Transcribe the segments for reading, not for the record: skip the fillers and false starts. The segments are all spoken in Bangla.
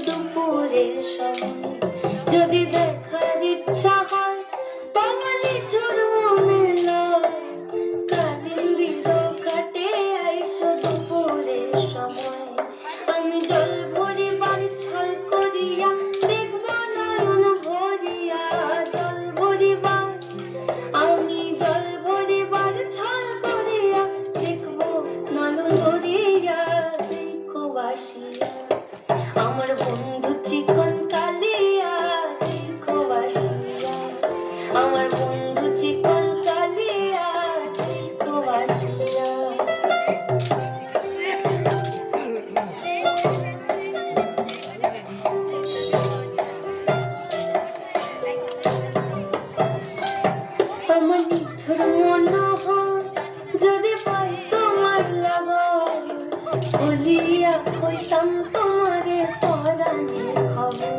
দুপুরের সময় যদি দেখার ইচ্ছা হয় বাঙালি তোর মনে লয় কালিন্দির ঘাটে আইসো দুপুরের সময় আমি জল ভরিবার ছল করিয়া দেখব নয়ন ভরিয়া জল ভরিবার আমি জল ভরিবার ছল করিয়া দেখব নয়ন ভরিয়া দেখো বাসিয়া আমার বন্ধু চিকন কালিয়া দেখো বাসিয়া আমার বন্ধু চিকন কালিয়া দেখো বাসিয়া আমার নিঠুর মনোহর যদি পাই তোমার লাগর বলিয়া কইতাম তোমারে পরাণের খবর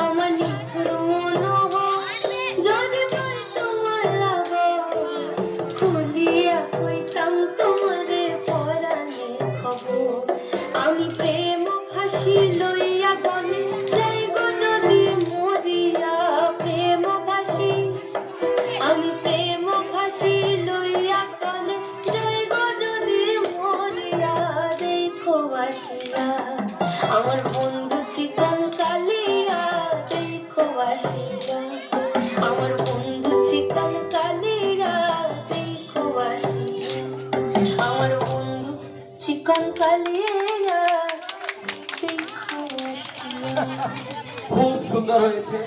আমার নিঠুর মনোহর যদি পাই তোমার লাগর বলিয়া কইতাম তোমারে পরাণের খবর আমি প্রেম ফাঁসি লইয়া গলে যাই গো যদি মরিয়া প্রেম ফাঁসি আমি প্রেম ফাঁসি লইয়া গলে যাই গো যদি মরিয়া দেখো বাসিয়া আমার বন্ধু চিকন কালিয়া দেখো বাসিয়া আমার বন্ধু চিকন কালিয়া দেখো বাসিয়া আমার বন্ধু চিকন কালিয়া দেখো বাসিয়া খুব সুন্দর হয়েছে।